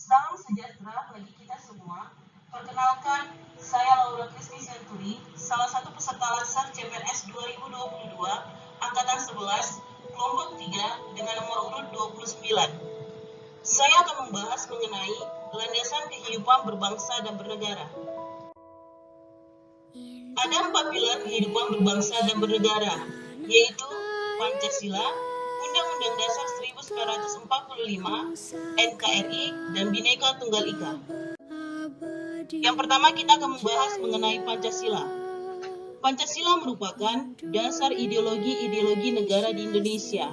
Salam sejahtera bagi kita semua. Perkenalkan, saya Laura Kristi Senturi, salah satu peserta Lansar CPNS 2022, Angkatan 11, kelompok 3, dengan nomor urut 29. Saya akan membahas mengenai landasan kehidupan berbangsa dan bernegara. Ada 4 pilar kehidupan berbangsa dan bernegara, yaitu Pancasila, Undang-Undang Dasar 1945, NKRI, dan Bhinneka Tunggal Ika. Yang pertama kita akan membahas mengenai Pancasila. Pancasila merupakan dasar ideologi negara di Indonesia.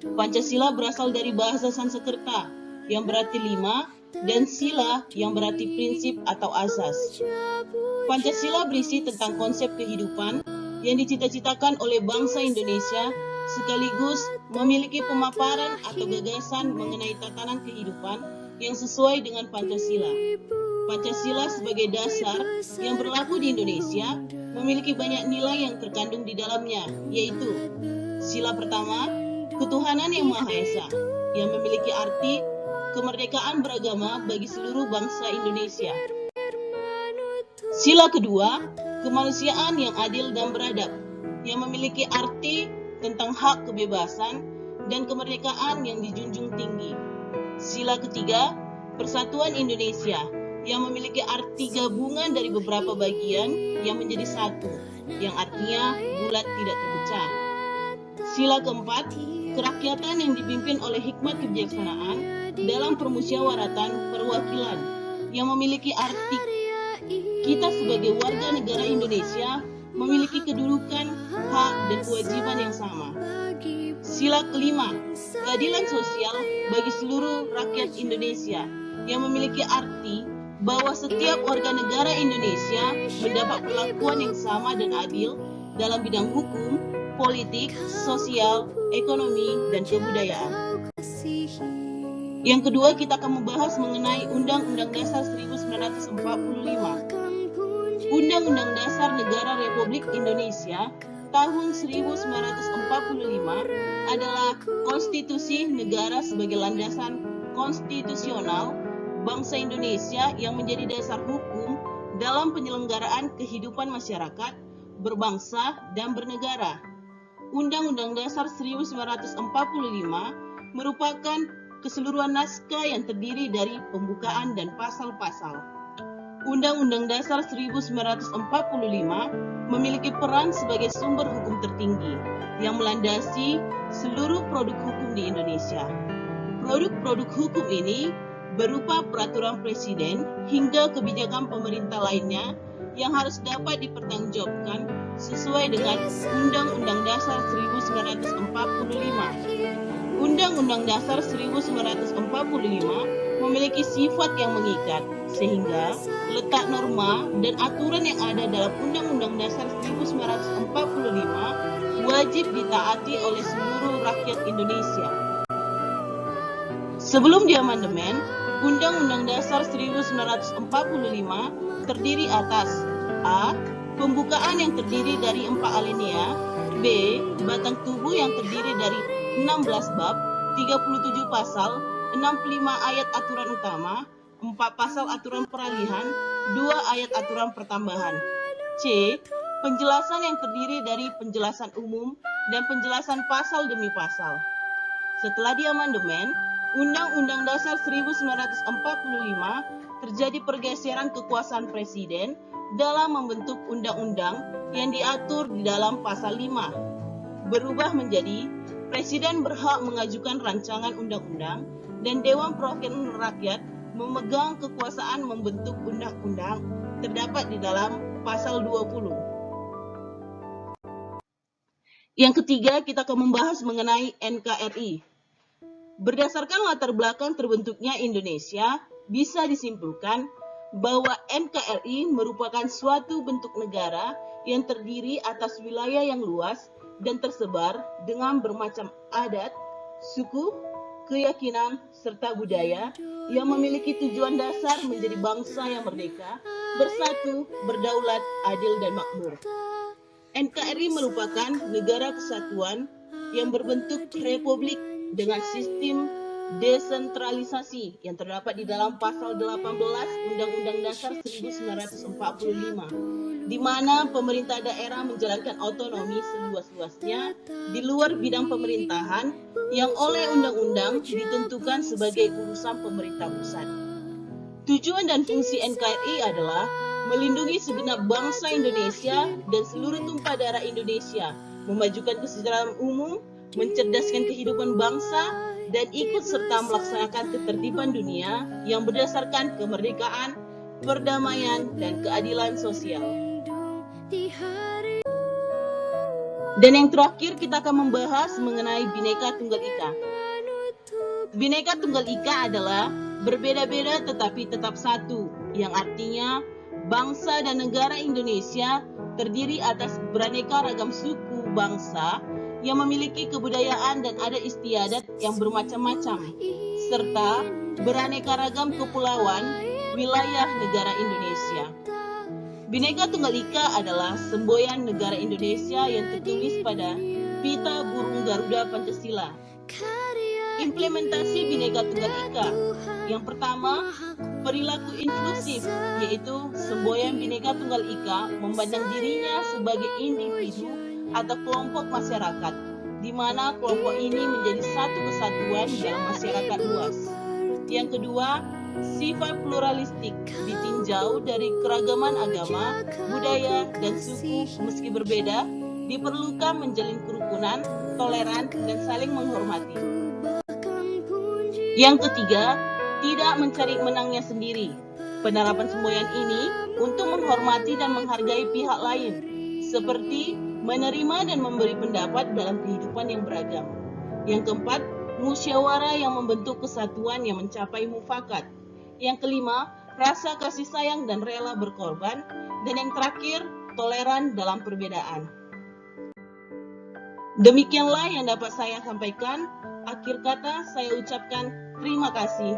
Pancasila berasal dari bahasa Sanskerta yang berarti 5 dan sila yang berarti prinsip atau asas. Pancasila berisi tentang konsep kehidupan yang dicita-citakan oleh bangsa Indonesia sekaligus memiliki pemaparan atau gagasan mengenai tatanan kehidupan yang sesuai dengan Pancasila. Pancasila sebagai dasar yang berlaku di Indonesia memiliki banyak nilai yang terkandung di dalamnya, yaitu sila pertama, ketuhanan yang Maha Esa, yang memiliki arti kemerdekaan beragama bagi seluruh bangsa Indonesia. Sila kedua, kemanusiaan yang adil dan beradab, yang memiliki arti tentang hak kebebasan dan kemerdekaan yang dijunjung tinggi. Sila ketiga, persatuan Indonesia, yang memiliki arti gabungan dari beberapa bagian yang menjadi satu, yang artinya bulat tidak terpecah. Sila keempat, kerakyatan yang dipimpin oleh hikmat kebijaksanaan dalam permusyawaratan perwakilan, yang memiliki arti kita sebagai warga negara Indonesia memiliki kedudukan, hak, dan kewajiban yang sama. Sila kelima, keadilan sosial bagi seluruh rakyat Indonesia, yang memiliki arti bahwa setiap warga negara Indonesia mendapat perlakuan yang sama dan adil dalam bidang hukum, politik, sosial, ekonomi, dan kebudayaan. Yang kedua, kita akan membahas mengenai Undang-Undang Dasar 1945. Undang-Undang Dasar Negara Republik Indonesia tahun 1945 adalah konstitusi negara sebagai landasan konstitusional bangsa Indonesia yang menjadi dasar hukum dalam penyelenggaraan kehidupan masyarakat, berbangsa, dan bernegara. Undang-Undang Dasar 1945 merupakan keseluruhan naskah yang terdiri dari pembukaan dan pasal-pasal. Undang-Undang Dasar 1945 memiliki peran sebagai sumber hukum tertinggi yang melandasi seluruh produk hukum di Indonesia. Produk-produk hukum ini berupa peraturan presiden hingga kebijakan pemerintah lainnya yang harus dapat dipertanggungjawabkan sesuai dengan Undang-Undang Dasar 1945. Undang-Undang Dasar 1945 memiliki sifat yang mengikat, sehingga letak norma dan aturan yang ada dalam Undang-Undang Dasar 1945 wajib ditaati oleh seluruh rakyat Indonesia. Sebelum diamandemen, Undang-Undang Dasar 1945 terdiri atas A. Pembukaan yang terdiri dari 4 alinea, B. Batang tubuh yang terdiri dari 16 bab, 37 pasal, 65 ayat aturan utama, 4 pasal aturan peralihan, 2 ayat aturan pertambahan. C. Penjelasan yang terdiri dari penjelasan umum dan penjelasan pasal demi pasal. Setelah diamandemen, Undang-Undang Dasar 1945 terjadi pergeseran kekuasaan presiden dalam membentuk undang-undang yang diatur di dalam pasal 5. Berubah menjadi presiden berhak mengajukan rancangan undang-undang dan Dewan Perwakilan Rakyat memegang kekuasaan membentuk undang-undang terdapat di dalam pasal 20. Yang ketiga, kita akan membahas mengenai NKRI. Berdasarkan latar belakang terbentuknya Indonesia, bisa disimpulkan bahwa NKRI merupakan suatu bentuk negara yang terdiri atas wilayah yang luas dan tersebar dengan bermacam adat, suku, keyakinan, serta budaya yang memiliki tujuan dasar menjadi bangsa yang merdeka, bersatu, berdaulat, adil, dan makmur. NKRI merupakan negara kesatuan yang berbentuk republik dengan sistem desentralisasi yang terdapat di dalam pasal 18 Undang-Undang Dasar 1945, di mana pemerintah daerah menjalankan otonomi seluas-luasnya di luar bidang pemerintahan yang oleh undang-undang ditentukan sebagai urusan pemerintah pusat. Tujuan dan fungsi NKRI adalah melindungi segenap bangsa Indonesia dan seluruh tumpah darah Indonesia, memajukan kesejahteraan umum, mencerdaskan kehidupan bangsa, dan ikut serta melaksanakan ketertiban dunia yang berdasarkan kemerdekaan, perdamaian, dan keadilan sosial. Dan yang terakhir kita akan membahas mengenai Bhinneka Tunggal Ika. Bhinneka Tunggal Ika adalah berbeda-beda tetapi tetap satu, yang artinya bangsa dan negara Indonesia terdiri atas beraneka ragam suku bangsa yang memiliki kebudayaan dan adat istiadat yang bermacam-macam, serta beraneka ragam kepulauan wilayah negara Indonesia. Bhinneka Tunggal Ika adalah semboyan negara Indonesia yang tertulis pada Pita Burung Garuda Pancasila. Implementasi Bhinneka Tunggal Ika. Yang pertama, perilaku inklusif, yaitu semboyan Bhinneka Tunggal Ika memandang dirinya sebagai individu atau kelompok masyarakat, di mana kelompok ini menjadi satu kesatuan dalam masyarakat luas. Yang kedua, sifat pluralistik ditinjau dari keragaman agama, budaya, dan suku meski berbeda, diperlukan menjalin kerukunan, toleran, dan saling menghormati. Yang ketiga, tidak mencari menangnya sendiri. Penerapan semboyan ini untuk menghormati dan menghargai pihak lain, seperti menerima dan memberi pendapat dalam kehidupan yang beragam. Yang keempat, musyawarah yang membentuk kesatuan yang mencapai mufakat. Yang kelima, rasa kasih sayang dan rela berkorban. Dan yang terakhir, toleran dalam perbedaan. Demikianlah yang dapat saya sampaikan. Akhir kata saya ucapkan terima kasih.